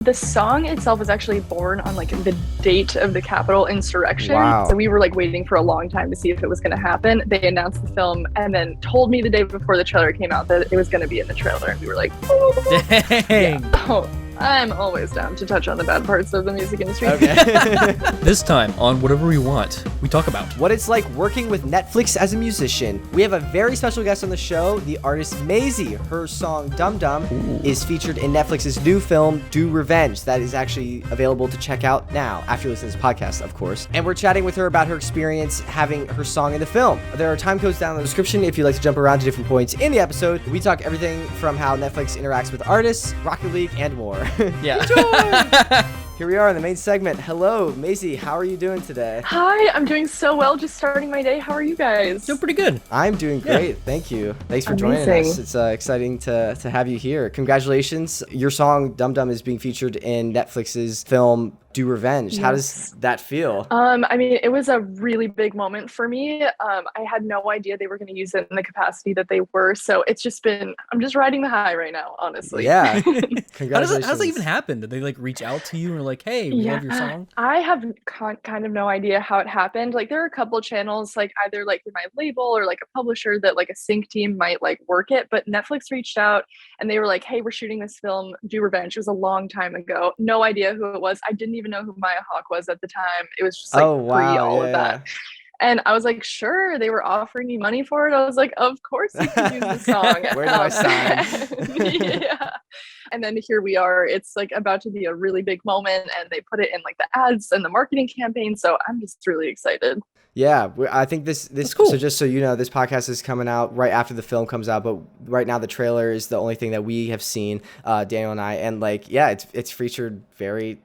The song itself was actually born on like the date of the Capitol insurrection. Wow. So we were like waiting for a long time to see if it was going to happen. They announced the film and then told me the day before the trailer came out that it was going to be in the trailer. And we were like, oh. Dang. Yeah. Oh, I'm always down to touch on the bad parts of the music industry. Okay. This time on Whatever We Want, we talk about What it's like working with Netflix as a musician. We have a very special guest on the show, the artist Mazie. Her song Dum Dum is featured in Netflix's new film, Do Revenge. That is actually available to check out now, after listening to this podcast, of course. And we're chatting with her about her experience having her song in the film. There are time codes down in the description if you'd like to jump around to different points in the episode. We talk everything from how Netflix interacts with artists, Rocket League, and more. yeah. Here we are in the main segment. Hello, Mazie. How are you doing today? Hi, I'm doing so well. Just starting my day. How are you guys? Doing pretty good. I'm doing great. Thank you. Thanks for joining us. It's exciting to have you here. Congratulations. Your song Dum Dum is being featured in Netflix's film Do Revenge. How does that feel? I mean, it was a really big moment for me. I had no idea they were going to use it in the capacity that they were. So it's just been, I'm just riding the high right now, honestly. Yeah. How Congratulations. does that even happen? Did they like reach out to you and like, hey, we love your song? I have kind of no idea how it happened. Like there are a couple of channels, like either like through my label or like a publisher that like a sync team might like work it. But Netflix reached out and they were like, hey, we're shooting this film, Do Revenge. It was a long time ago. No idea who it was. I didn't even know who Maya Hawke was at the time. It was just like pre all of that. And I was like, sure, they were offering me money for it. I was like, of course you can use the song. Where do I sign? Yeah. And then here we are. It's like about to be a really big moment and they put it in like the ads and the marketing campaign. So I'm just really excited. Yeah, I think this cool. So just so you know, this podcast is coming out right after the film comes out, but right now the trailer is the only thing that we have seen, Daniel and I, and like, yeah, it's featured very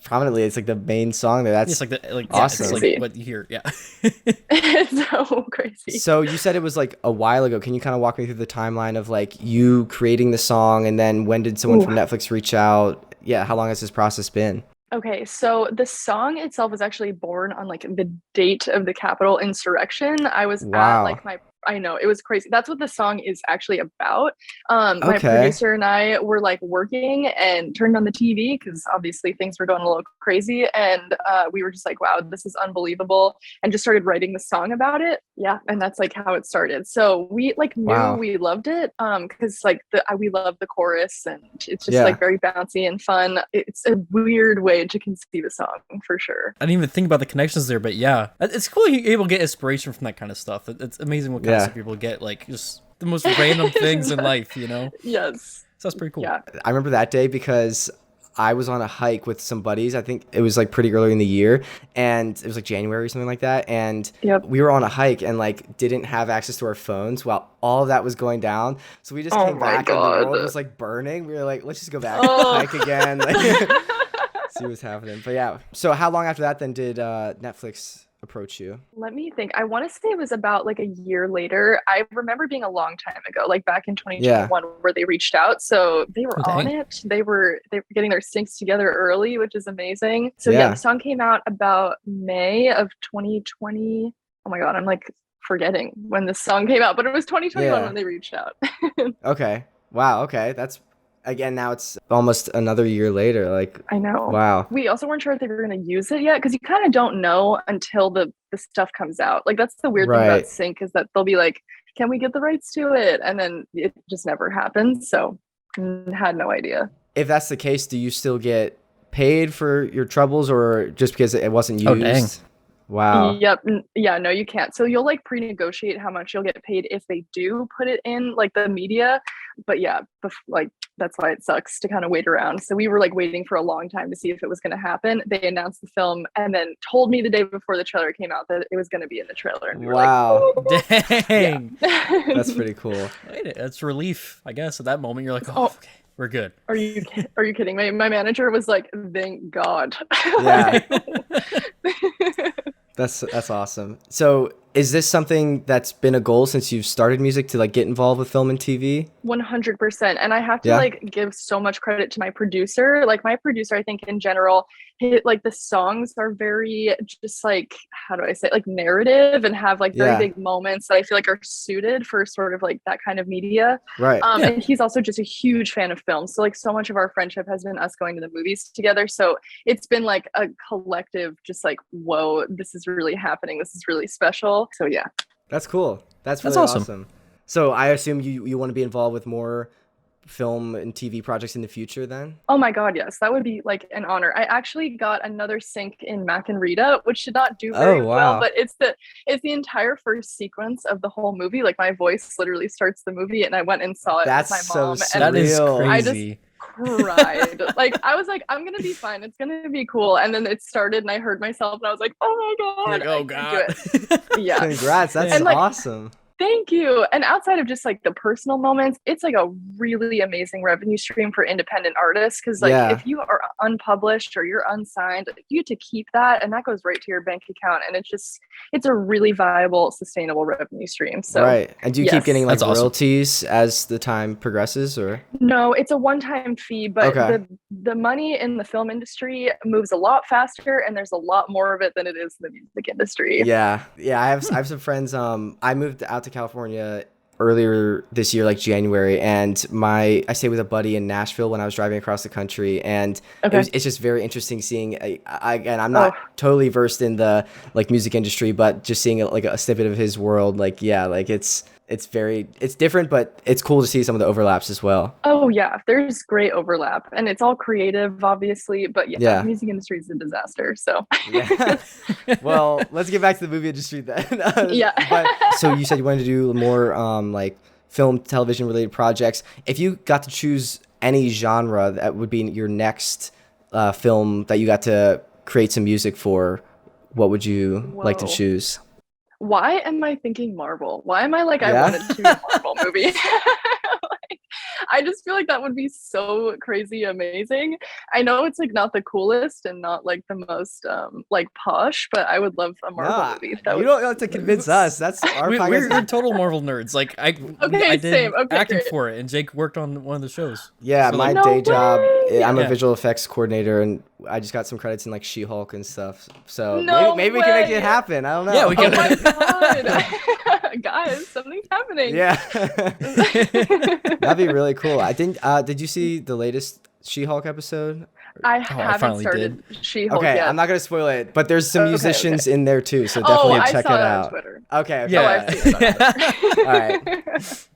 prominently. It's like the main song there. That's it's like awesome. It's like what you hear. Yeah. It's so crazy. So you said it was like a while ago. Can you kind of walk me through the timeline of like you creating the song and then when did someone from Netflix reach out? Yeah, how long has this process been? Okay, so the song itself was actually born on like the date of the Capitol insurrection. I was at like I know, it was crazy. That's what the song is actually about. My producer and I were like working and turned on the TV because obviously things were going a little crazy. And we were just like, wow, this is unbelievable. And just started writing the song about it. Yeah. And that's like how it started. So we like knew we loved it because like we love the chorus and it's just like very bouncy and fun. It's a weird way to conceive a song for sure. I didn't even think about the connections there, but yeah. It's cool you're able to get inspiration from that kind of stuff. It's amazing what kind of people get, like just the most random things in life, you know? Yes. So that's pretty cool. Yeah. I remember that day because I was on a hike with some buddies. I think it was like pretty early in the year and it was like January or something like that. And we were on a hike and like didn't have access to our phones while all of that was going down. So we just came back and the world was like burning. We were like, let's just go back and hike again. Like, see what's happening. But yeah. So how long after that then did Netflix approach you? Let me think. I want to say it was about like a year later. I remember being a long time ago, like back in 2021 where they reached out. So they were on it. They were getting their syncs together early, which is amazing. So yeah, the song came out about May of 2020. Oh my God, I'm like forgetting when this song came out, but it was 2021 when they reached out. Okay. Wow. Okay. That's again, now it's almost another year later. Like, I know. Wow. We also weren't sure if they were going to use it yet because you kind of don't know until the stuff comes out. Like, that's the weird thing about sync is that they'll be like, can we get the rights to it? And then it just never happens. So had no idea. If that's the case, do you still get paid for your troubles or just because it wasn't used? Oh, dang. Wow. Yep. Yeah, no, you can't. So you'll like pre-negotiate how much you'll get paid if they do put it in like the media. But yeah, like that's why it sucks to kind of wait around. So we were like waiting for a long time to see if it was going to happen. They announced the film and then told me the day before the trailer came out that it was going to be in the trailer. And we were like, oh. Dang. Yeah. That's pretty cool. That's relief, I guess. At that moment, you're like, oh. Okay. We're good. Are you kidding? My manager was like, thank God. Yeah. That's awesome. So Is this something that's been a goal since you've started music to like get involved with film and TV? 100%. And I have to like give so much credit to my producer. Like my producer, I think in general, like the songs are very just like, how do I say it? Like narrative and have like very big moments that I feel like are suited for sort of like that kind of media. Right. And he's also just a huge fan of film. So like so much of our friendship has been us going to the movies together. So it's been like a collective, just like, whoa, this is really happening. This is really special. So yeah. That's cool. That's really awesome. So I assume you want to be involved with more film and TV projects in the future then? Oh my God, yes. That would be like an honor. I actually got another sync in Mac and Rita, which did not do very well, but it's the entire first sequence of the whole movie. Like my voice literally starts the movie and I went and saw it with my mom. And that is crazy. I just cried. Like I was like, I'm gonna be fine. It's gonna be cool. And then it started and I heard myself and I was like, oh my God. Like, oh God. Yeah. Congrats. That's awesome. Thank you. And outside of just like the personal moments, it's like a really amazing revenue stream for independent artists. Cause like if you are unpublished or you're unsigned, you get to keep that and that goes right to your bank account. And it's a really viable, sustainable revenue stream. So right. And do you keep getting like royalties as the time progresses or? No, it's a one-time fee, but the money in the film industry moves a lot faster and there's a lot more of it than it is in the music industry. Yeah. Yeah. I have some friends. I moved out to California earlier this year, like January, and I stayed with a buddy in Nashville when I was driving across the country, and it's just very interesting seeing. Again, I'm not totally versed in the like music industry, but just seeing like a snippet of his world, like like it's different, but it's cool to see some of the overlaps as well. Oh yeah, there's great overlap, and it's all creative, obviously. But the music industry is a disaster. So well, let's get back to the movie industry then. But so you said you wanted to do more like film, television related projects. If you got to choose any genre that would be your next film that you got to create some music for, what would you like to choose? Why am I thinking Marvel? Why am I like, I wanted to choose a Marvel movie? I just feel like that would be so crazy amazing. I know it's like not the coolest and not like the most like posh, but I would love a Marvel movie. You don't have to convince us. That's our we're total Marvel nerds. Like I did acting for it, and Jake worked on one of the shows. Yeah, so, my day job, I'm a visual effects coordinator, and I just got some credits in like She-Hulk and stuff. So maybe we can make it happen. I don't know. Yeah, we can. Oh my God. Guys, something's happening. Yeah. That'd be really cool. I think did you see the latest She-Hulk episode? I haven't started She-Hulk yet. I'm not gonna spoil it, but there's some musicians in there too, so definitely check it out. On Twitter. Okay. Yeah. I've seen it on Twitter. All right.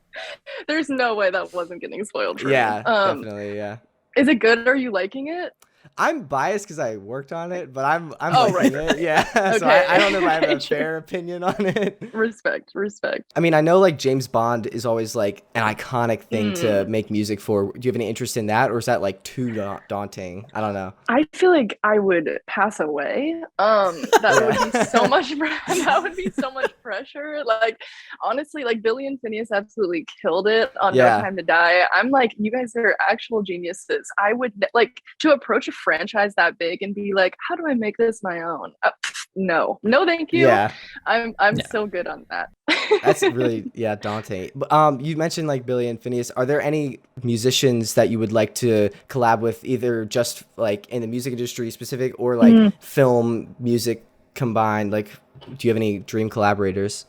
There's no way that wasn't getting spoiled for me. Definitely, yeah. Is it good? Are you liking it? I'm biased because I worked on it, but I'm liking it. Yeah. So I don't know if I have a fair opinion on it. Respect. I mean, I know like James Bond is always like an iconic thing to make music for. Do you have any interest in that, or is that like too daunting? I don't know. I feel like I would pass away. That would be so much. That would be so much pressure. Like honestly, like Billy and Phineas absolutely killed it on No Time to Die. I'm like, you guys are actual geniuses. I would like to approach a franchise that big and be like, how do I make this my own? No, thank you. I'm so good on that. That's really daunting. You mentioned like Billy and Phineas. Are there any musicians that you would like to collab with, either just like in the music industry specific or like film music combined? Like, do you have any dream collaborators?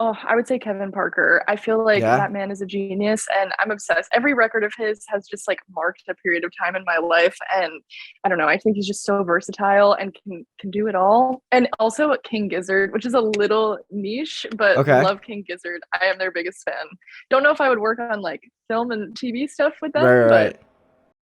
Oh, I would say Kevin Parker. I feel like that man is a genius and I'm obsessed. Every record of his has just like marked a period of time in my life. And I don't know, I think he's just so versatile and can do it all. And also King Gizzard, which is a little niche, but love King Gizzard. I am their biggest fan. Don't know if I would work on like film and TV stuff with them, but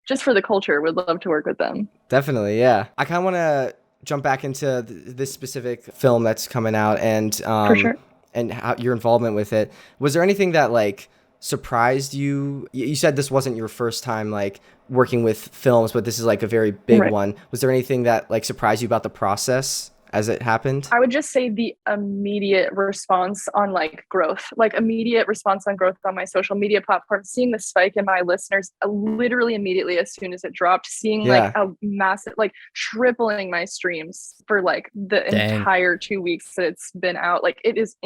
just for the culture, would love to work with them. Definitely, yeah. I kind of want to jump back into this specific film that's coming out and for sure. And how your involvement with it. Was there anything that like surprised you? You said this wasn't your first time like working with films, but this is like a very big one. Was there anything that like surprised you about the process as it happened? I would just say the immediate response on like growth, like immediate response on growth on my social media platform, seeing the spike in my listeners literally immediately as soon as it dropped, seeing like a massive, like tripling my streams for like the entire 2 weeks that it's been out. Like it is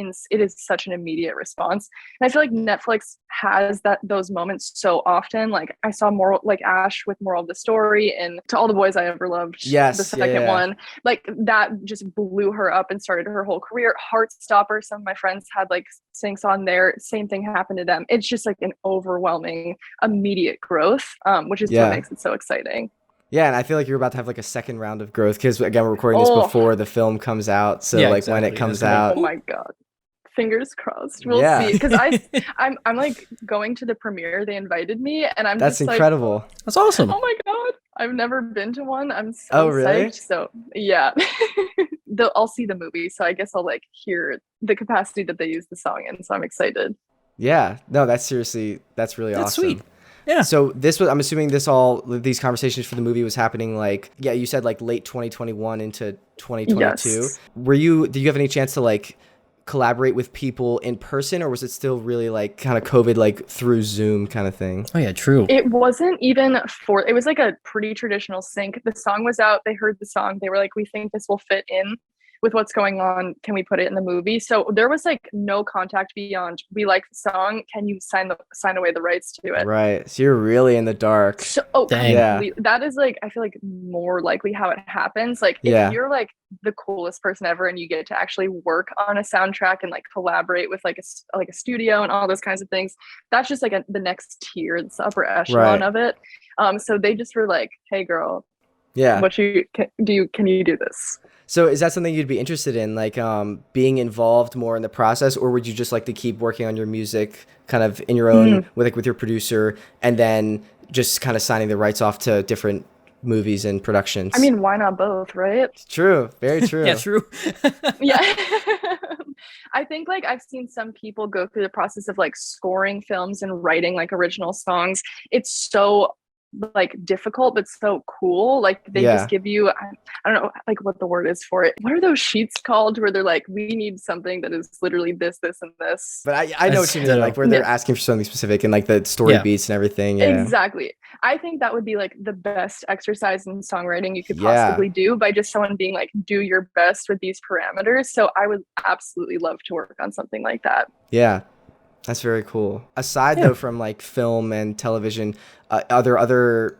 such an immediate response. And I feel like Netflix has those moments so often. Like I saw more like Ash with Moral of the Story and To All the Boys I Ever Loved, the second one, like that just blew her up and started her whole career. Heartstopper, some of my friends had like syncs on there, same thing happened to them. It's just like an overwhelming immediate growth, which is what makes it so exciting. Yeah, and I feel like you're about to have like a second round of growth because again, we're recording this before the film comes out, so like when it comes out, oh my god, fingers crossed, we'll see. Because I'm like going to the premiere, they invited me, and I'm that's just incredible. Like, that's awesome. Oh my god, I've never been to one. I'm so psyched. So yeah. I'll see the movie, so I guess I'll like hear the capacity that they use the song in, so I'm excited. Yeah, no, that's really awesome. Sweet. Yeah. So I'm assuming these conversations for the movie was happening like, you said like late 2021 into 2022. Yes. Did you have any chance to like collaborate with people in person, or was it still really like kind of COVID, like through Zoom kind of thing? Oh yeah, true. It wasn't even it was like a pretty traditional sync. The song was out, they heard the song, they were like, we think this will fit in with what's going on, can we put it in the movie? So there was like no contact beyond, we like the song, can you sign away the rights to it? Right, so you're really in the dark. So that is like, I feel like more likely how it happens. Like if you're like the coolest person ever and you get to actually work on a soundtrack and like collaborate with like a studio and all those kinds of things, that's just like the next tier, it's the upper echelon of it. So they just were like, hey girl, can you do this? So is that something you'd be interested in, like being involved more in the process, or would you just like to keep working on your music kind of in your own with your producer, and then just kind of signing the rights off to different movies and productions? I mean, why not both, right? True, very true. Yeah, true. Yeah. I think like I've seen some people go through the process of like scoring films and writing like original songs. It's so like difficult but so cool. Like they just give you, I don't know like what the word is for it. What are those sheets called where they're like, we need something that is literally this and this? But I know what you mean, like where they're asking for something specific and like the story beats and everything. Exactly. I think that would be like the best exercise in songwriting you could possibly do, by just someone being like, do your best with these parameters. So I would absolutely love to work on something like that. Yeah, that's very cool. Aside though from like film and television, are there other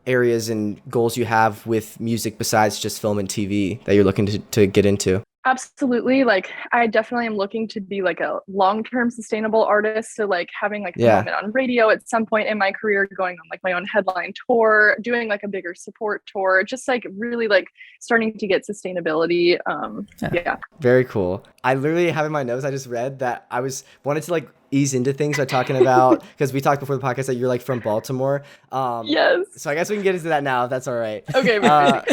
areas and goals you have with music besides just film and TV that you're looking to get into? Absolutely. Like I definitely am looking to be like a long-term sustainable artist. So like having like a moment on radio at some point in my career, going on like my own headline tour, doing like a bigger support tour, just like really like starting to get sustainability. Very cool. I literally have in my notes, I just read that I wanted to like ease into things by talking about, because we talked before the podcast that you're like from Baltimore. Yes. So I guess we can get into that now if that's all right. Okay.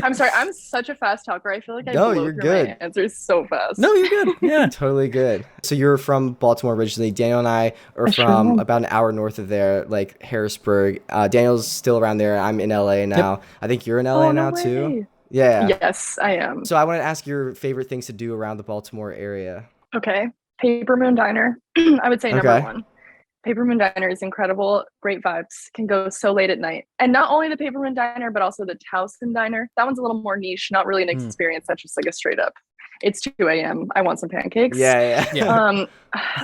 I'm sorry. I'm such a fast talker. I feel like I blow you're through good. my answers so fast. No, you're good. Yeah. Totally good. So you're from Baltimore originally. Daniel and I are from about an hour north of there, like Harrisburg. Daniel's still around there. I'm in LA now. Yep. I think you're in LA now too. Yeah. Yes, I am. So I want to ask your favorite things to do around the Baltimore area. Okay. Paper Moon Diner. I would say number one. Paper Moon Diner is incredible. Great vibes. Can go so late at night. And not only the Paper Moon Diner, but also the Towson Diner. That one's a little more niche. Not really an experience. That's just like a straight up, it's 2 a.m. I want some pancakes. Yeah.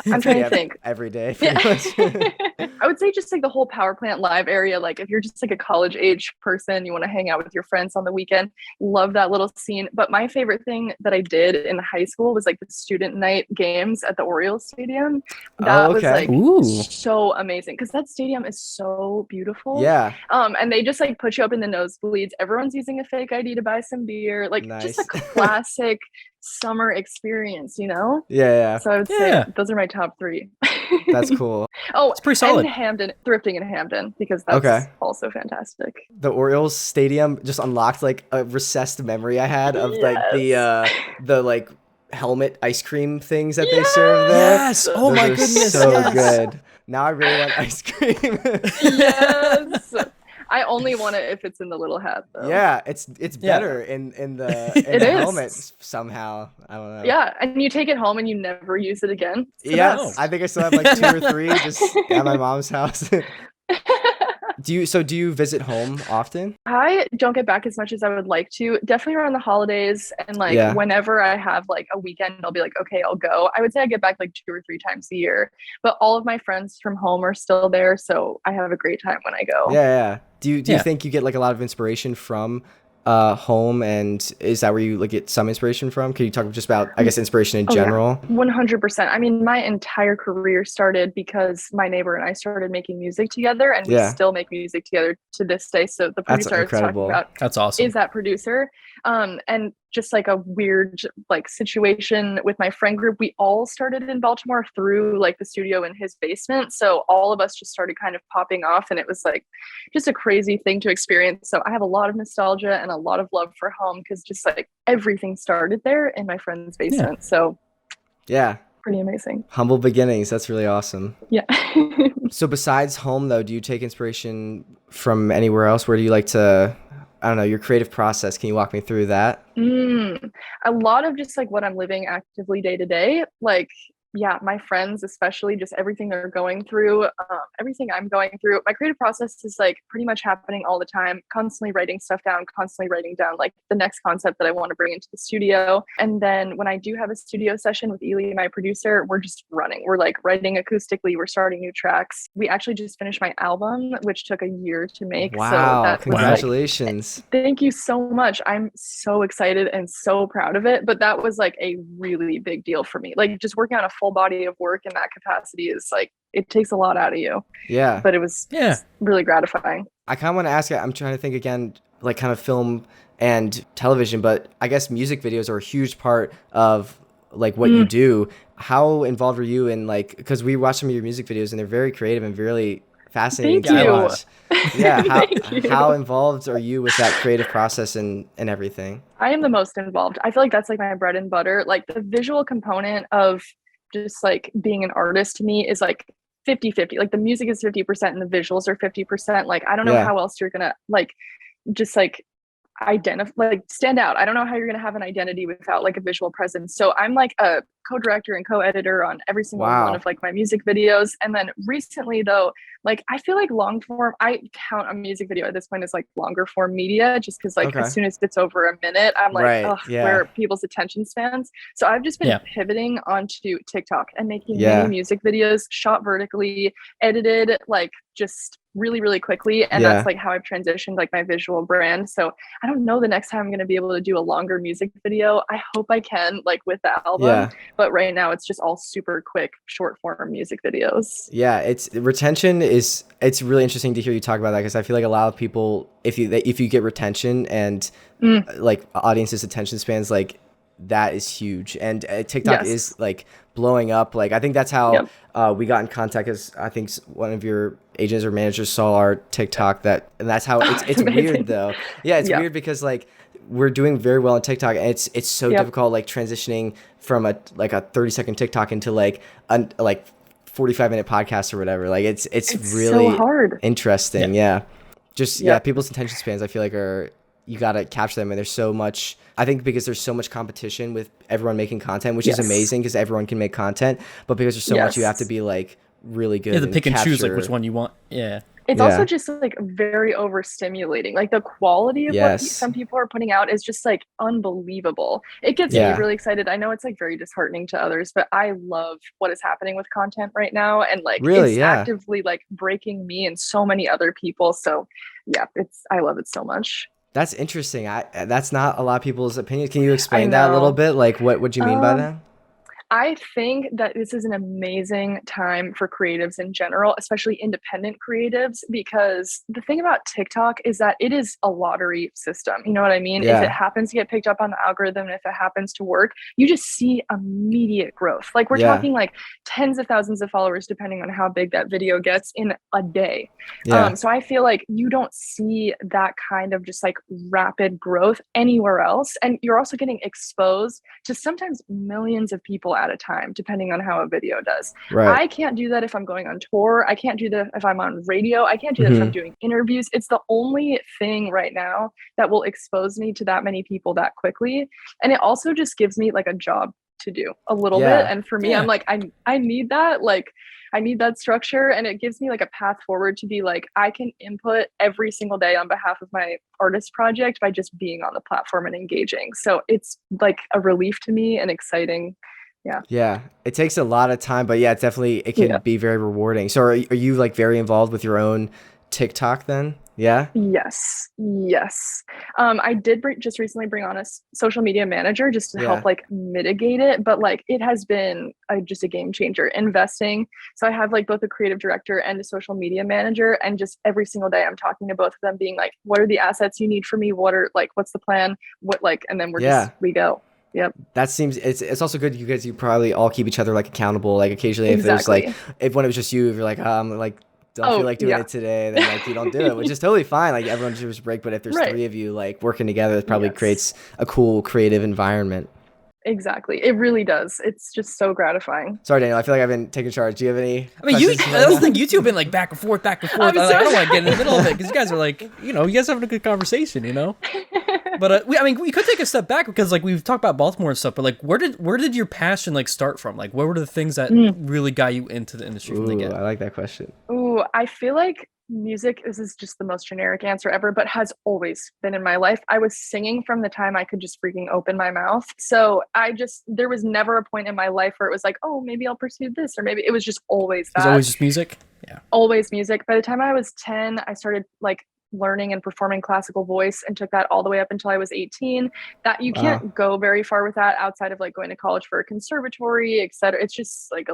I'm trying to think. Every day. I would say just like the whole power plant live area. Like if you're just like a college age person, you want to hang out with your friends on the weekend, love that little scene. But my favorite thing that I did in high school was like the student night games at the Orioles Stadium. That was like so amazing, because that stadium is so beautiful. Yeah. And they just like put you up in the nosebleeds. Everyone's using a fake ID to buy some beer. Like just a classic summer experience, you know? Yeah. So I would say those are my top three. That's cool. Oh, it's pretty solid. And Hamden, thrifting in Hamden, because that's also fantastic. The Orioles Stadium just unlocked like a recessed memory I had of like the like helmet ice cream things that they serve there. Yes. Oh my goodness. So good. Now I really want ice cream. Yes. I only want it if it's in the little hat, though. Yeah, it's better in the helmet somehow. I don't know. Yeah, and you take it home and you never use it again. Yeah, I think I still have like 2 or 3 just at my mom's house. Do you visit home often? I don't get back as much as I would like to. Definitely around the holidays and like whenever I have like a weekend, I'll be like, okay, I'll go. I would say I get back like 2 or 3 times a year, but all of my friends from home are still there, so I have a great time when I go. Yeah. Do you think you get like a lot of inspiration from home, and is that where you like get some inspiration from? Can you talk just about, I guess, inspiration in general? 100%. I mean, my entire career started because my neighbor and I started making music together, and we still make music together to this day. So the producer I was talking about, that's awesome, is that producer. And just like a weird like situation with my friend group, we all started in Baltimore through like the studio in his basement. So all of us just started kind of popping off, and it was like just a crazy thing to experience. So I have a lot of nostalgia and a lot of love for home, because just like everything started there in my friend's basement. So pretty amazing. Humble beginnings. That's really awesome. Yeah. So besides home though, do you take inspiration from anywhere else? Where do you like to, I don't know, your creative process? Can you walk me through that? A lot of just like what I'm living actively day to day, like my friends, especially just everything they're going through, everything I'm going through. My creative process is like pretty much happening all the time, constantly writing stuff down, constantly writing down like the next concept that I want to bring into the studio. And then when I do have a studio session with Ely, my producer, we're just running. We're like writing acoustically. We're starting new tracks. We actually just finished my album, which took a year to make. Wow, so congratulations. Thank you so much. I'm so excited and so proud of it. But that was like a really big deal for me. Like just working on a full body of work in that capacity is like, it takes a lot out of you. Yeah. But it was really gratifying. I kind of want to ask you, I'm trying to think again, like kind of film and television, but I guess music videos are a huge part of like what you do. How involved are you in like, because we watch some of your music videos and they're very creative and really fascinating to watch. Yeah. How involved are you with that creative process and everything? I am the most involved. I feel like that's like my bread and butter. Like the visual component of just like being an artist to me is like 50-50. Like the music is 50% and the visuals are 50%. Like I don't know how else you're gonna like just like identify, like stand out. I don't know how you're gonna have an identity without like a visual presence. So I'm like a co-director and co-editor on every single one of like my music videos. And then recently though, like I feel like long form, I count a music video at this point as like longer form media, just because like as soon as it's over a minute, I'm like, where are people's attention spans? So I've just been pivoting onto TikTok and making mini music videos, shot vertically, edited like just really, really quickly. And that's like how I've transitioned like my visual brand. So I don't know the next time I'm going to be able to do a longer music video. I hope I can, like with the album. But right now it's just all super quick, short form music videos. Yeah, it's retention is, it's really interesting to hear you talk about that, because I feel like a lot of people, if you get retention and like audiences' attention spans, like that is huge. And TikTok is like blowing up. Like I think that's how we got in contact, because I think one of your agents or managers saw our TikTok, and that's how it's weird though. Yeah, it's weird because like we're doing very well on TikTok, and it's so difficult like transitioning from a 30-second TikTok into like a 45-minute podcast or whatever. Like it's really so hard. Interesting. Just people's attention spans, I feel like you got to capture them. And there's so much, I think because there's so much competition with everyone making content, which is amazing because everyone can make content, but because there's so much, you have to be like really good. To pick and choose like which one you want. It's also just like very overstimulating. Like the quality of what some people are putting out is just like unbelievable. It gets me really excited. I know it's like very disheartening to others, but I love what is happening with content right now, and like it's actively like breaking me and so many other people. So I love it so much. That's interesting. That's not a lot of people's opinion. Can you explain that a little bit? Like what do you mean by that? I think that this is an amazing time for creatives in general, especially independent creatives, because the thing about TikTok is that it is a lottery system. You know what I mean? If it happens to get picked up on the algorithm, and if it happens to work, you just see immediate growth. Like we're talking like tens of thousands of followers, depending on how big that video gets in a day. So I feel like you don't see that kind of just like rapid growth anywhere else. And you're also getting exposed to sometimes millions of people at a time, depending on how a video does. Right. I can't do that if I'm going on tour. I can't do that if I'm on radio. I can't do that if I'm doing interviews. It's the only thing right now that will expose me to that many people that quickly. And it also just gives me like a job to do a little bit. And for me, I'm like, I need that. Like, I need that structure, and it gives me like a path forward to be like, I can input every single day on behalf of my artist project by just being on the platform and engaging. So it's like a relief to me and exciting. Yeah. It takes a lot of time, but it definitely, it can be very rewarding. So are you like very involved with your own TikTok then? Yeah. Yes. I did just recently bring on a social media manager just to help like mitigate it, but like it has been just a game changer investing. So I have like both a creative director and a social media manager, and just every single day I'm talking to both of them, being like, what are the assets you need from me? What's the plan? And then we go. Yep. That seems, it's also good because you probably all keep each other like accountable. Like occasionally if there's like, if one of it was just you, if you're like, like, don't feel like doing it today, then like you don't do it, which is totally fine. Like everyone deserves a break, but if there's three of you like working together, it probably creates a cool creative environment. Exactly. It really does. It's just so gratifying. Sorry, Daniel. I feel like I've been taking charge. Do you have any? I mean, I don't think you two have been like back and forth. I don't want to get in the middle of it because you guys are like, you guys are having a good conversation, But we could take a step back because like we've talked about Baltimore and stuff, but like where did your passion like start from? Like what were the things that really got you into the industry from the get? I like that question. Ooh, I feel like music, this is just the most generic answer ever, but has always been in my life. I was singing from the time I could just freaking open my mouth. So there was never a point in my life where it was like, oh, maybe I'll pursue this, or maybe it was just always that. It was always just music? Yeah. Always music. By the time I was 10, I started like learning and performing classical voice and took that all the way up until I was 18. That you can't go very far with that outside of like going to college for a conservatory, etc. It's just like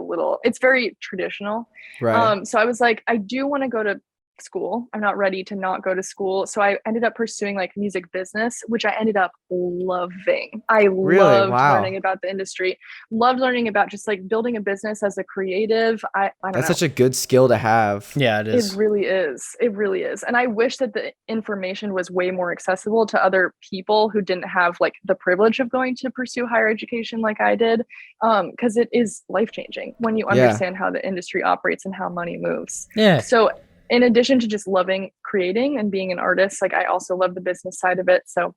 it's very traditional. Right. So I was like, I do want to go to school. I'm not ready to not go to school. So I ended up pursuing like music business, which I ended up loving. I loved learning about the industry, loved learning about just like building a business as a creative. I don't know. That's such a good skill to have. Yeah, it is. It really is. And I wish that the information was way more accessible to other people who didn't have like the privilege of going to pursue higher education like I did. Because it is life-changing when you understand how the industry operates and how money moves. Yeah. So in addition to just loving creating and being an artist, like I also love the business side of it. So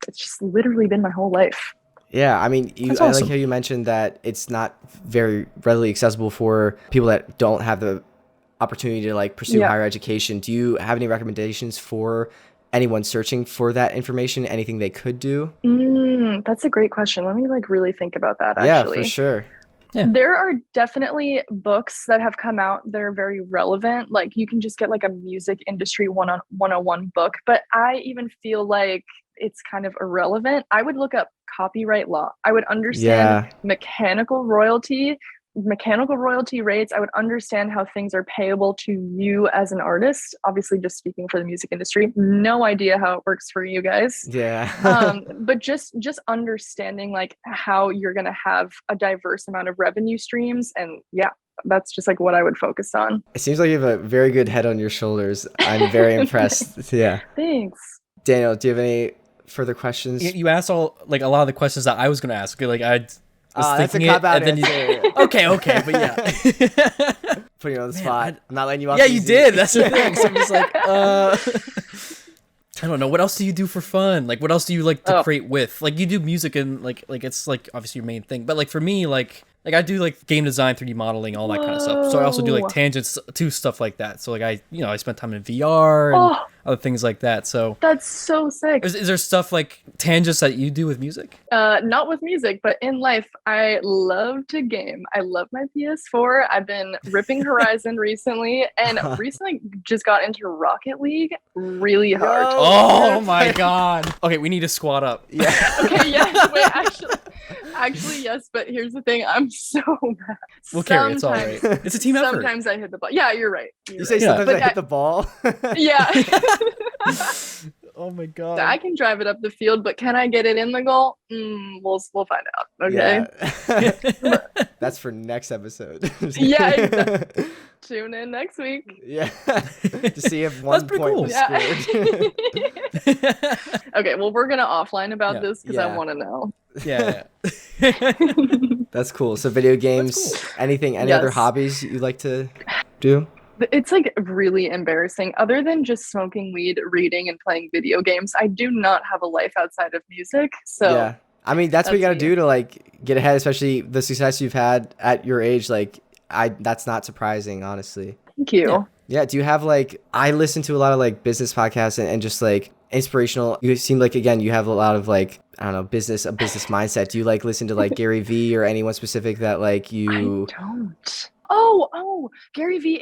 it's just literally been my whole life. Yeah, I mean, I like how you mentioned that it's not very readily accessible for people that don't have the opportunity to like pursue higher education. Do you have any recommendations for anyone searching for that information? Anything they could do? That's a great question. Let me like really think about that. Actually. Yeah, for sure. Yeah. There are definitely books that have come out that are very relevant. Like you can just get like a music industry 101 book, but I even feel like it's kind of irrelevant. I would look up copyright law. I would understand mechanical royalty rates. I would understand how things are payable to you as an artist. Obviously, just speaking for the music industry, no idea how it works for you guys. Yeah. But just understanding like how you're going to have a diverse amount of revenue streams. And that's just like what I would focus on. It seems like you have a very good head on your shoulders. I'm very impressed. Yeah. Thanks. Daniel, do you have any further questions? You asked a lot of the questions that I was going to ask. Like I was that's a thinking cop out and then answer. Okay, but yeah. Putting you on the spot. I'm not letting you off. Yeah, you did. That's the thing. So I'm just like, I don't know. What else do you do for fun? Like, what else do you like to create with? Like, you do music and like it's like obviously your main thing. But like for me, like I do like game design, 3D modeling, all that kind of stuff. So I also do like tangents to stuff like that. So like I spend time in VR and other things like that. So that's so sick. Is there stuff like tangents that you do with music? Not with music, but in life, I love to game. I love my PS4. I've been ripping Horizon recently, and recently just got into Rocket League really hard. Oh my god. Okay, we need to squat up. Yeah. Okay, yeah. Wait, actually, yes, but here's the thing. I'm so bad. We'll carry. It's all right. It's a team effort. Sometimes I hit the ball. Yeah, you're right. You say sometimes I hit the ball? Yeah. Oh my god. I can drive it up the field, but can I get it in the goal? We'll find out. Okay. Yeah. That's for next episode. Yeah. Exactly. Tune in next week. Yeah. To see if one point was scored. Okay, well, we're gonna offline about this because I want to know. Yeah. That's cool. So video games, anything, any other hobbies you like to do? It's like really embarrassing. Other than just smoking weed, reading, and playing video games, I do not have a life outside of music. So yeah, I mean that's what you gotta do to like get ahead, especially the success you've had at your age. Like that's not surprising, honestly. Thank you. Yeah. Do you have like, I listen to a lot of like business podcasts and just like inspirational. You seem like, again, you have a lot of like, I don't know, a business mindset. Do you like listen to like Gary Vee or anyone specific that like you? I don't. Oh, Gary Vee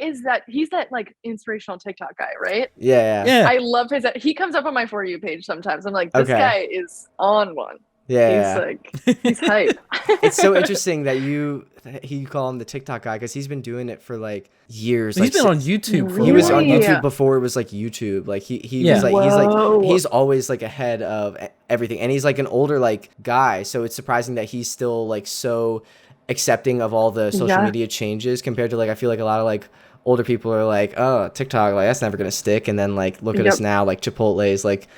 he's that like inspirational TikTok guy, right? Yeah. I love he comes up on my For You page sometimes. I'm like, this guy is on one. Yeah. He's like, he's hype. It's so interesting that you call him the TikTok guy, because he's been doing it for like years. He's been on YouTube for He was on YouTube Yeah. before it was like YouTube. Like he was like, he's always like ahead of everything. And he's like an older like guy. So it's surprising that he's still like so accepting of all the social media changes, compared to like, I feel like a lot of like older people are like, oh, TikTok, like that's never gonna stick. And then like look at us now, like Chipotle is like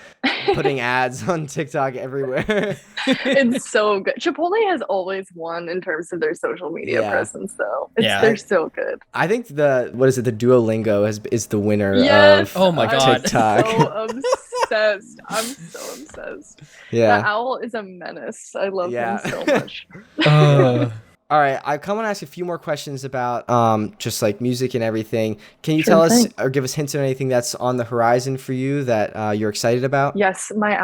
putting ads on TikTok everywhere. It's so good. Chipotle has always won in terms of their social media presence, though. They're so good. I think the Duolingo is the winner of oh my god TikTok. I'm so obsessed. I'm so obsessed. Yeah, the owl is a menace. I love him so much. All right, I kind of want to ask a few more questions about just like music and everything. Can you tell us or give us hints on anything that's on the horizon for you that you're excited about? Yes, my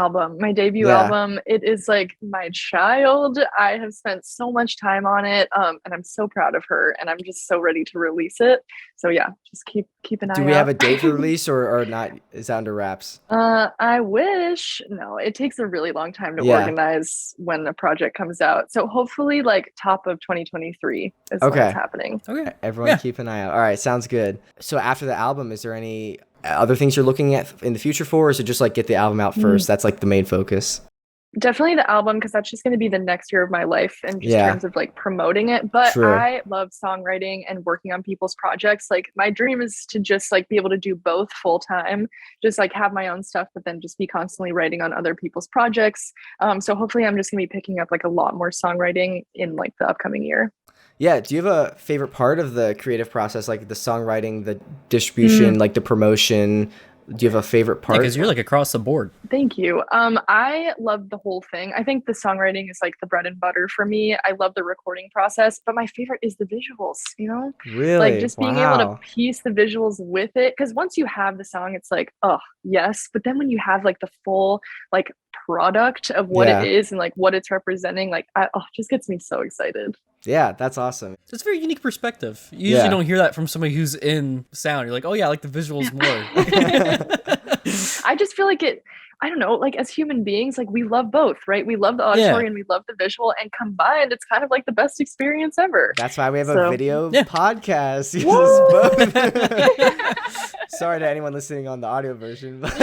debut album. It is like my child. I have spent so much time on it, and I'm so proud of her, and I'm just so ready to release it. So yeah, just keep an eye out. Do we have a date for release or not? Is that under wraps? I wish. No, it takes a really long time to organize when a project comes out. So hopefully like top of 2023 is when it's happening. Okay. Everyone keep an eye out. All right. Sounds good. So after the album, is there any other things you're looking at in the future for, or is it just like get the album out first? That's like the main focus. Definitely the album, because that's just going to be the next year of my life in just terms of like promoting it. But I love songwriting and working on people's projects. Like my dream is to just like be able to do both full time, just like have my own stuff, but then just be constantly writing on other people's projects. So hopefully I'm just going to be picking up like a lot more songwriting in like the upcoming year. Yeah. Do you have a favorite part of the creative process, like the songwriting, the distribution, like the promotion? Do you have a favorite part? Because you're like across the board. Thank you. I love the whole thing. I think the songwriting is like the bread and butter for me. I love the recording process, but my favorite is the visuals, you know? Really? Like just being able to piece the visuals with it. Because once you have the song, it's like, oh, yes. But then when you have like the full like product of what it is and like what it's representing, like it just gets me so excited. Yeah, that's awesome. So it's a very unique perspective. You usually don't hear that from somebody who's in sound. You're like, oh yeah, I like the visuals more. I just feel like I don't know, like as human beings, like we love both, right? We love the auditory and we love the visual, and combined, it's kind of like the best experience ever. That's why we have a video podcast. Sorry to anyone listening on the audio version, but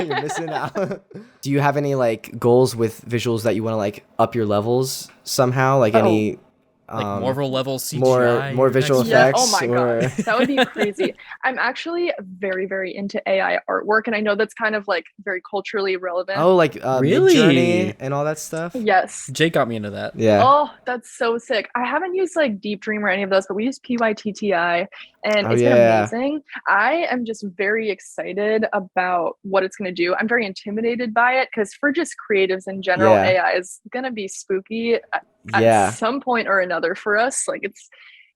you're missing out. Do you have any like goals with visuals that you want to like up your levels somehow? Like any like Marvel level CGI, more visual effects. Oh my god, that would be crazy. I'm actually very, very into AI artwork, and I know that's kind of like very culturally relevant. Oh, like really? Midjourney and all that stuff. Yes, Jake got me into that. Yeah. Oh, that's so sick. I haven't used like Deep Dream or any of those, but we use PYTTI, and it's been amazing. I am just very excited about what it's going to do. I'm very intimidated by it because for just creatives in general, AI is going to be spooky at some point or another for us. Like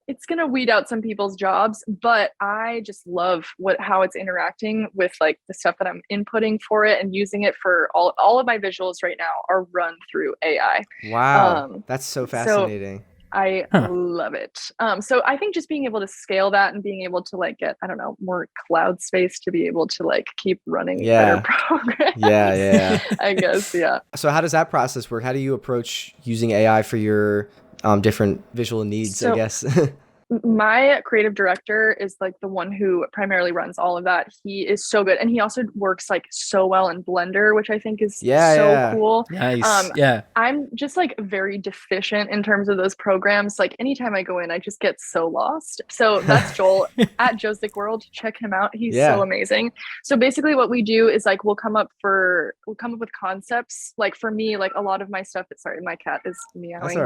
it's going to weed out some people's jobs, but I just love how it's interacting with like the stuff that I'm inputting for it, and using it for all of my visuals right now are run through AI. Wow. That's so fascinating. So I love it. So I think just being able to scale that and being able to like get, I don't know, more cloud space to be able to like keep running better programs. Yeah. I guess, yeah. So how does that process work? How do you approach using AI for your different visual needs, I guess? My creative director is like the one who primarily runs all of that. He is so good, and he also works like so well in Blender, which I think is so cool. Nice. Yeah. I'm just like very deficient in terms of those programs. Like anytime I go in, I just get so lost. So that's Joel at Josic World. Check him out. He's so amazing. So basically what we do is like we'll come up with concepts. Like for me, like a lot of my stuff, sorry, my cat is meowing. That's all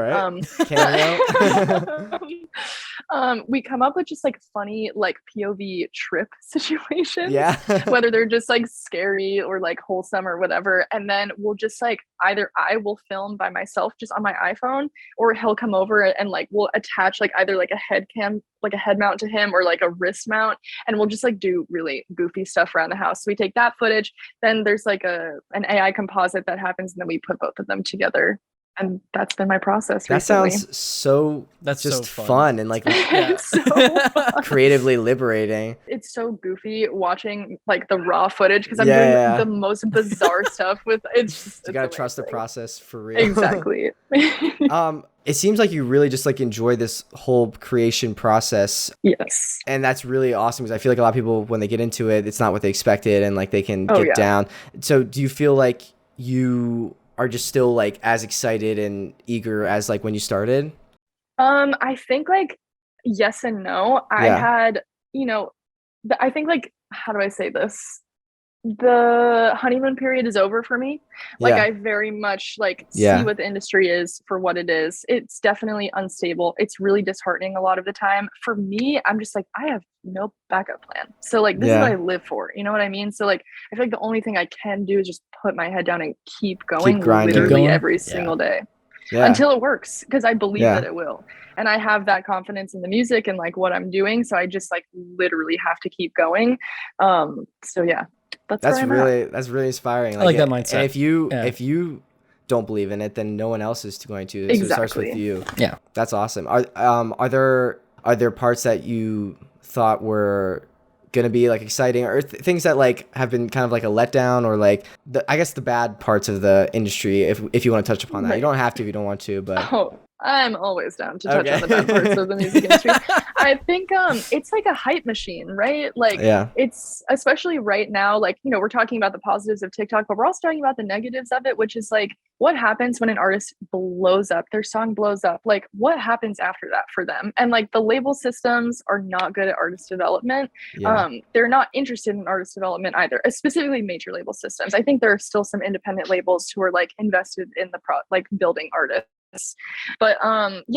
right. We come up with just like funny like POV trip situations, whether they're just like scary or like wholesome or whatever, and then we'll just like either I will film by myself just on my iPhone, or he'll come over and like we'll attach like either like a head cam, like a head mount to him, or like a wrist mount, and we'll just like do really goofy stuff around the house. So we take that footage, then there's like an AI composite that happens, and then we put both of them together. And that's been my process recently. That sounds so that's just so fun and like it's so fun. Creatively liberating. It's so goofy watching like the raw footage because I'm doing the most bizarre stuff with it's just you gotta trust the process for real. Exactly. It seems like you really just like enjoy this whole creation process. Yes. And that's really awesome because I feel like a lot of people when they get into it, it's not what they expected and like they can get down. So do you feel like you are just still like as excited and eager as like when you started? I think like yes and no. I had, I think like, how do I say this? The honeymoon period is over for me. Like I very much like see what the industry is for what it is. It's definitely unstable. It's really disheartening a lot of the time. For me, I'm just like, I have no backup plan. So like this is what I live for. You know what I mean? So like I feel like the only thing I can do is just put my head down and keep going, literally every single day. Until it works, because I believe that it will. And I have that confidence in the music and like what I'm doing. So I just like literally have to keep going. So yeah. That's really inspiring. I like that mindset. And if you don't believe in it, then no one else is going to. So it starts with you. Yeah, that's awesome. Are there parts that you thought were gonna be like exciting, or things that like have been kind of like a letdown, or like I guess the bad parts of the industry? If you want to touch upon that, you don't have to if you don't want to, but. I'm always down to touch on the bad parts of the music industry. I think it's like a hype machine, right? Like it's especially right now, like, we're talking about the positives of TikTok, but we're also talking about the negatives of it, which is like what happens when an artist blows up, their song blows up, like what happens after that for them? And like the label systems are not good at artist development. They're not interested in artist development either, specifically major label systems. I think there are still some independent labels who are like invested in the like building artists. But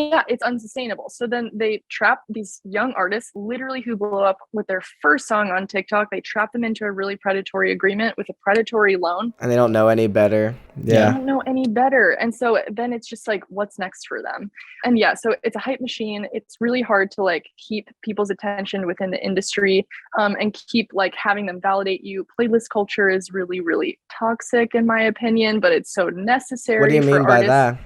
it's unsustainable. So then they trap these young artists literally who blow up with their first song on TikTok. They trap them into a really predatory agreement with a predatory loan, and they don't know any better. They don't know any better. And so then it's just like, what's next for them? And so it's a hype machine. It's really hard to like keep people's attention within the industry and keep like having them validate you. Playlist culture is really, really toxic in my opinion, but it's so necessary. What do you mean by that?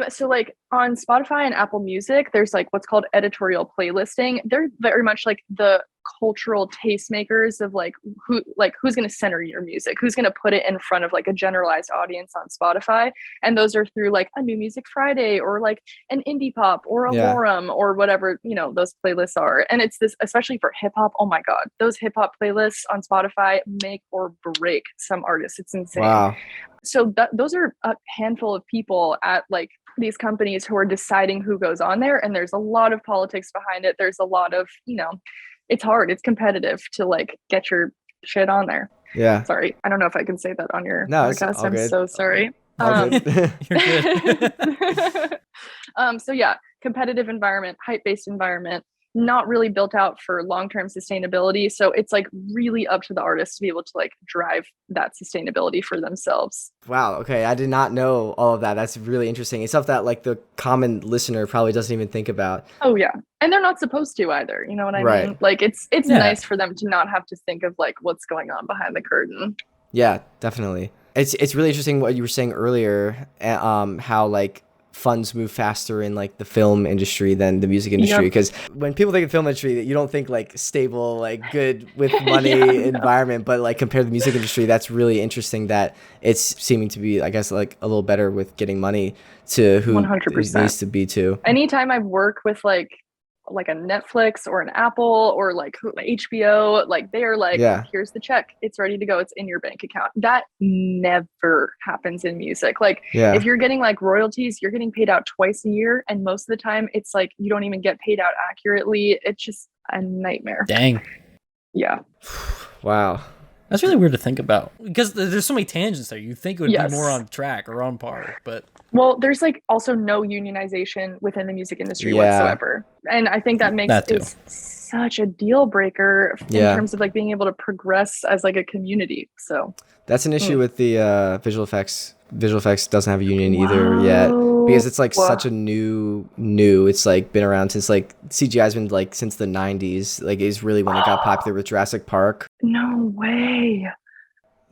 So like on Spotify and Apple Music, there's like what's called editorial playlisting. They're very much like the cultural tastemakers of like who's going to center your music, who's going to put it in front of like a generalized audience on Spotify. And those are through like a New Music Friday or like an indie pop or a Lorem or whatever, those playlists are. And it's this, especially for hip hop. Oh my God, those hip hop playlists on Spotify make or break some artists. It's insane. Wow. So those are a handful of people at like these companies who are deciding who goes on there. And there's a lot of politics behind it. There's a lot of, it's hard. It's competitive to like get your shit on there. Yeah. Sorry. I don't know if I can say that on your podcast. I'm so sorry. You're good. So competitive environment, hype-based environment, not really built out for long-term sustainability. So it's like really up to the artist to be able to like drive that sustainability for themselves. Wow. Okay. I did not know all of that. That's really interesting. It's stuff that like the common listener probably doesn't even think about. Oh yeah. And they're not supposed to either. You know what I mean? Like it's nice for them to not have to think of like what's going on behind the curtain. Yeah, definitely. It's really interesting what you were saying earlier, how like funds move faster in like the film industry than the music industry, because when people think of film industry, you don't think like stable, like good with money environment, but like compared to the music industry, that's really interesting that it's seeming to be, I guess, like a little better with getting money to who 100%. it needs to be to. Anytime I work with like like a Netflix or an Apple or like HBO, like they are like, here's the check, it's ready to go, it's in your bank account. That never happens in music. Like if you're getting like royalties, you're getting paid out twice a year, and most of the time it's like you don't even get paid out accurately. It's just a nightmare. Dang. Yeah. Wow. That's really weird to think about, because there's so many tangents there. You think it would be more on track or on par, but well, there's like also no unionization within the music industry whatsoever, and I think that makes it such a deal breaker in terms of like being able to progress as like a community. So that's an issue with the visual effects. Visual effects doesn't have a union either yet, because it's like such a new. It's like been around since like CGI's been like since the 90s. Like is really when it got popular with Jurassic Park. No way.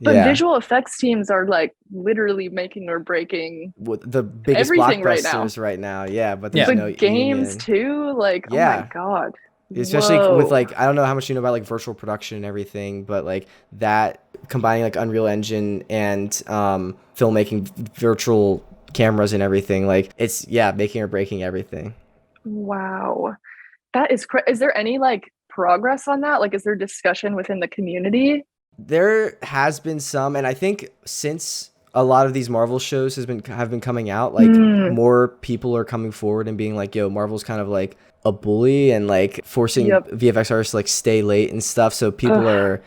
But visual effects teams are like literally making or breaking the biggest blockbusters right now. Yeah, but there's no games union. Too. Like oh my god. Especially with like, I don't know how much you know about like virtual production and everything, but like that combining like Unreal Engine and filmmaking, virtual cameras and everything, like it's making or breaking everything. Wow, that is is there any like progress on that? Like is there discussion within the community? There has been some, and I think since a lot of these Marvel shows have been coming out, like more people are coming forward and being like, yo, Marvel's kind of like a bully and like forcing VFX artists to like stay late and stuff. So people are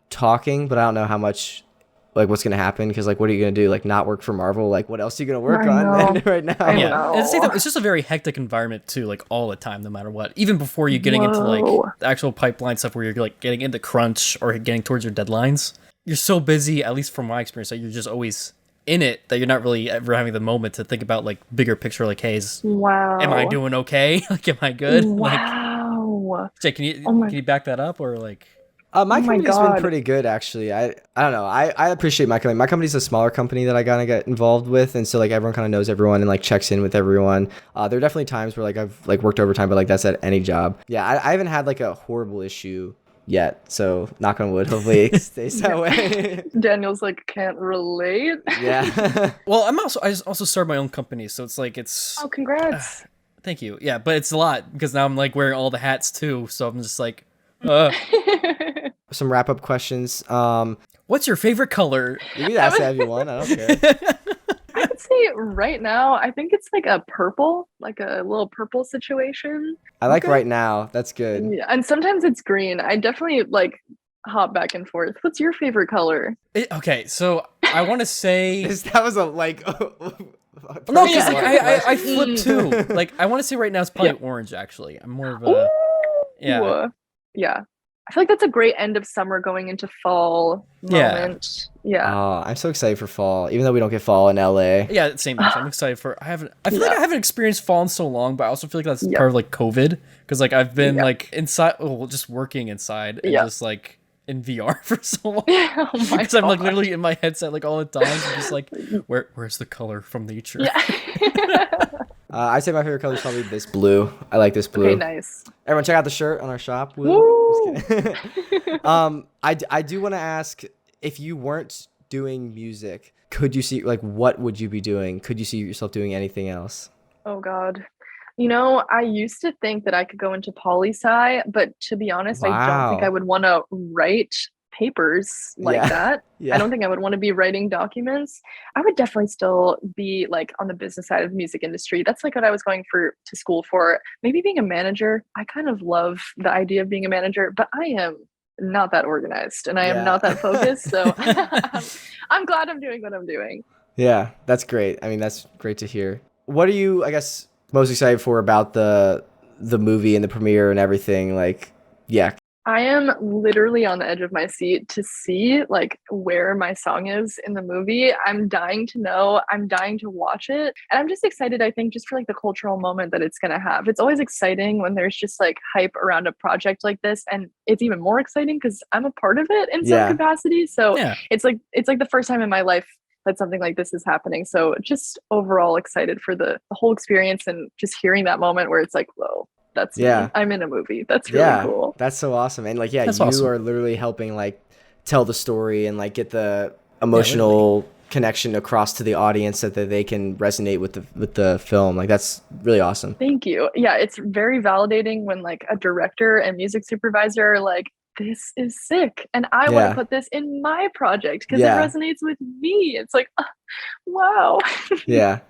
talking, but I don't know how much like what's gonna happen, because like what are you gonna do, like not work for Marvel? Like what else are you gonna work on right now? It's just a very hectic environment too, like all the time, no matter what. Even before you getting into like the actual pipeline stuff where you're like getting into crunch or getting towards your deadlines, you're so busy, at least from my experience, that you're just always in it, that you're not really ever having the moment to think about like bigger picture, like, hey, am I doing okay? Like, am I good? Like, Jay, can you back that up, or like? My company's been pretty good, actually. I don't know. I appreciate my company. My company's a smaller company that I gotta get involved with, and so like everyone kind of knows everyone and like checks in with everyone. There are definitely times where like I've like worked overtime, but like that's at any job. Yeah, I haven't had like a horrible issue yet, so knock on wood, hopefully it stays that way. Daniel's like can't relate. Yeah. Well, I also started my own company, so it's like oh, congrats. Thank you. Yeah, but it's a lot because now I'm like wearing all the hats too, so I'm just like Some wrap-up questions. What's your favorite color? You can ask that if you want. I don't care. I would say right now, I think it's like a purple, like a little purple situation. I like right now. That's good. Yeah, and sometimes it's green. I definitely like hop back and forth. What's your favorite color? Okay, so I want to say that was a like. No, because like, I flip too. Like I want to say right now it's probably orange. Actually, I'm more of a yeah. I feel like that's a great end of summer going into fall moment. Yeah. Oh, I'm so excited for fall, even though we don't get fall in LA. Yeah, same. I'm excited for. I feel like I haven't experienced fall in so long, but I also feel like that's part of like COVID, because like I've been like inside, just working inside and just like in VR for so long. Because I'm like literally in my headset like all the time. I'm just like, where's the color from nature? Yeah. I'd say my favorite color is probably this blue. I like this blue. Okay, nice. Everyone, check out the shirt on our shop. Woo! Just kidding. I do want to ask, if you weren't doing music, could you see like what would you be doing? Could you see yourself doing anything else? Oh God. You know, I used to think that I could go into poli-sci, but to be honest, I don't think I would want to write papers like that. I don't think I would want to be writing documents. I would definitely still be like on the business side of the music industry. That's like what I was going to school for. Maybe being a manager. I kind of love the idea of being a manager, but I am not that organized and I am not that focused. So I'm glad I'm doing what I'm doing. Yeah, that's great. I mean, that's great to hear. What are you, I guess, most excited for about the movie and the premiere and everything? Like, I am literally on the edge of my seat to see like where my song is in the movie. I'm dying to know. I'm dying to watch it. And I'm just excited, I think, just for like the cultural moment that it's going to have. It's always exciting when there's just like hype around a project like this. And it's even more exciting because I'm a part of it in some capacity. So it's like the first time in my life that something like this is happening. So just overall excited for the whole experience and just hearing that moment where it's like, whoa. That's me. I'm in a movie. That's really cool. That's so awesome. And like, you are literally helping like tell the story and like get the emotional connection across to the audience so that they can resonate with the film. Like, that's really awesome. Thank you. Yeah, it's very validating when like a director and music supervisor are like, this is sick, and I want to put this in my project because it resonates with me. It's like, wow. Yeah.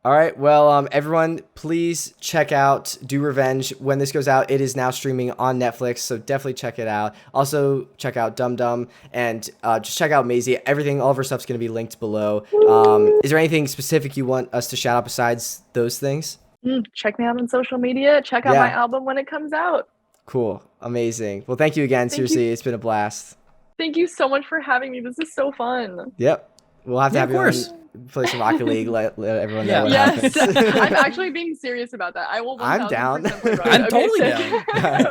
All right. Well, everyone, please check out Do Revenge. When this goes out, it is now streaming on Netflix, so definitely check it out. Also, check out Dum Dum, and just check out Mazie. Everything, all of our stuff's going to be linked below. Is there anything specific you want us to shout out besides those things? Check me out on social media. Check out my album when it comes out. Cool. Amazing. Well, thank you again. Seriously, it's been a blast. Thank you so much for having me. This is so fun. Yep. We'll have to have you on. Play some Rocket League, let everyone know what happens. I'm actually being serious about that. I will 1,000% I'm down. I'm totally down.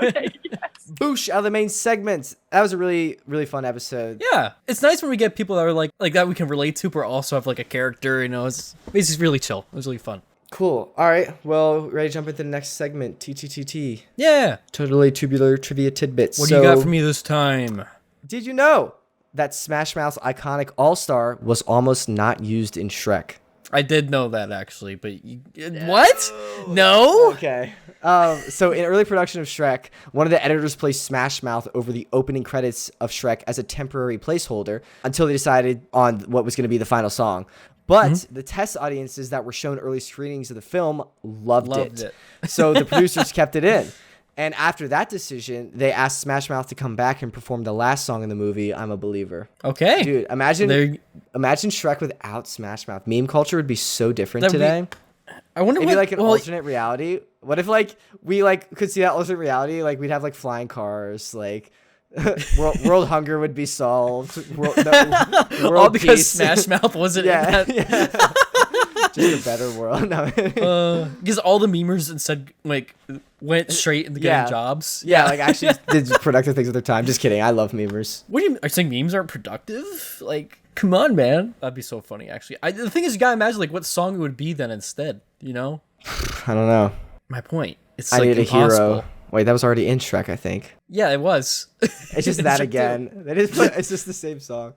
Okay, yes. Boosh, out of the main segments. That was a really, really fun episode. Yeah. It's nice when we get people that are like that we can relate to, but also have like a character, you know. It's really chill. It was really fun. Cool. All right. Well, ready to jump into the next segment, TTTT. Yeah. Totally Tubular Trivia Tidbits. What do you got for me this time? Did you know that Smash Mouth's iconic All-Star was almost not used in Shrek? I did know that, actually, but what? No? Okay. So in early production of Shrek, one of the editors placed Smash Mouth over the opening credits of Shrek as a temporary placeholder until they decided on what was going to be the final song. But the test audiences that were shown early screenings of the film loved it. So the producers kept it in. And after that decision, they asked Smash Mouth to come back and perform the last song in the movie, I'm a Believer. Okay. Dude, imagine Shrek without Smash Mouth. Meme culture would be so different today. I wonder It'd be like an alternate reality. What if like we like could see that alternate reality? Like we'd have like flying cars, like world hunger would be solved. World all because peace. Smash Mouth wasn't in that. Just a better world. No. Because all the memers instead like went straight into getting jobs. Yeah, like actually did productive things with their time. Just kidding. I love memers. What do you mean? Are you saying memes aren't productive? Like, come on, man. That'd be so funny, actually. The thing is, you gotta imagine like what song it would be then instead. You know? I don't know. My point. It's I like need impossible. A hero. Wait, that was already in Shrek, I think. Yeah, it was. It's just that again. It's just the same song.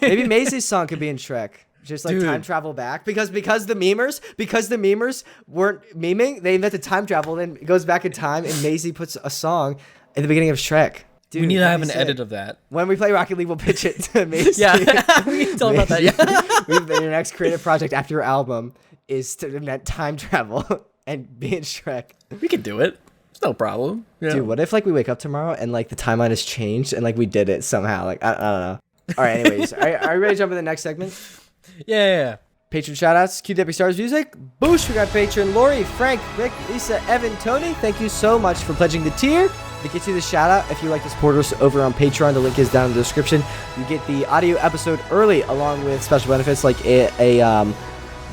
Maybe Mazie's song could be in Shrek. Just like time travel back because the memers weren't meming, they invented time travel. Then it goes back in time, and Mazie puts a song at the beginning of Shrek. Dude, we need to have an edit of that. When we play Rocket League, we'll pitch it to Mazie. Yeah, we can tell about that. Yeah, your next creative project after your album is to invent time travel and be in Shrek. We could do it. It's no problem. Yeah. Dude, what if like we wake up tomorrow and like the timeline has changed and like we did it somehow? Like I don't know. All right, anyways, are you ready to jump into the next segment? Yeah. Patron shoutouts, Q Debbie Stars Music. Boosh, we got Patron Lori, Frank, Rick, Lisa, Evan, Tony. Thank you so much for pledging the tier. To get you the shout out, if you like to support us over on Patreon, the link is down in the description. You get the audio episode early along with special benefits like a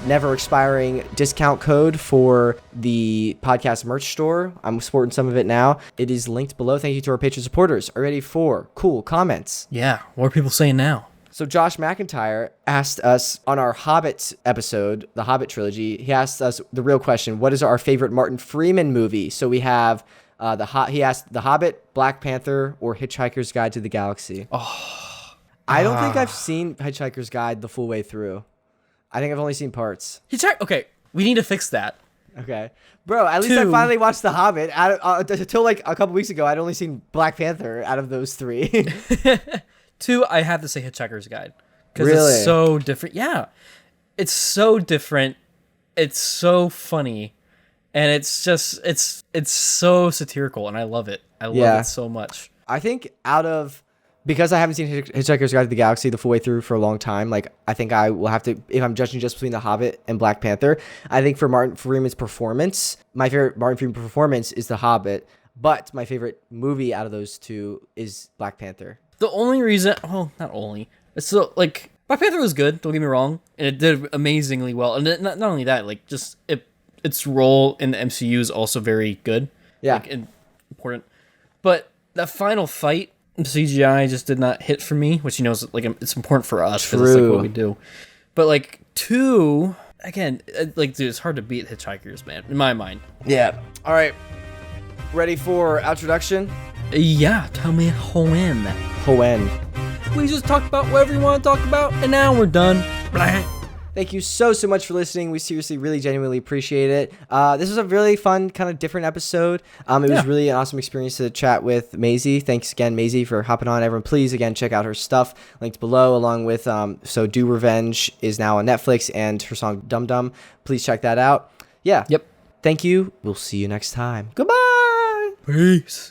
never expiring discount code for the podcast merch store. I'm sporting some of it now. It is linked below. Thank you to our Patreon supporters. Are ready for cool comments? Yeah. What are people saying now? So Josh McIntyre asked us on our Hobbit episode, the Hobbit trilogy, he asked us the real question, what is our favorite Martin Freeman movie? So we have, he asked The Hobbit, Black Panther, or Hitchhiker's Guide to the Galaxy. I don't think I've seen Hitchhiker's Guide the full way through. I think I've only seen parts. Okay, we need to fix that. Okay. Bro, at least I finally watched The Hobbit. Until like a couple weeks ago, I'd only seen Black Panther out of those three. 2, I have to say Hitchhiker's Guide. Because really? It's so different. Yeah. It's so different. It's so funny. And it's just, it's so satirical, and I love it. I love it so much. I think because I haven't seen Hitchhiker's Guide to the Galaxy the full way through for a long time, like, I think I will have to, if I'm judging just between The Hobbit and Black Panther, I think for Martin Freeman's performance, my favorite Martin Freeman performance is The Hobbit, but my favorite movie out of those two is Black Panther. The only reason, well, not only, it's so, like, Black Panther was good, don't get me wrong, and it did amazingly well, and not only that, like, just, its role in the MCU is also very good. Yeah. Like, important. But that final fight, CGI just did not hit for me, which, you know, is, like, it's important for us, because it's, like, what we do. But, like, 2, again, like, dude, it's hard to beat Hitchhikers, man, in my mind. Yeah. All right. Ready for introduction? Yeah, tell me when. We just talked about whatever you want to talk about, and now we're done. Blah. Thank you so much for listening. We seriously, really, genuinely appreciate it. This was a really fun, kind of different episode. It was really an awesome experience to chat with Mazie. Thanks again, Mazie, for hopping on. Everyone, please, again, check out her stuff. Linked below, along with So Do Revenge is now on Netflix, and her song Dum Dum. Please check that out. Yeah. Yep. Thank you. We'll see you next time. Goodbye. Peace.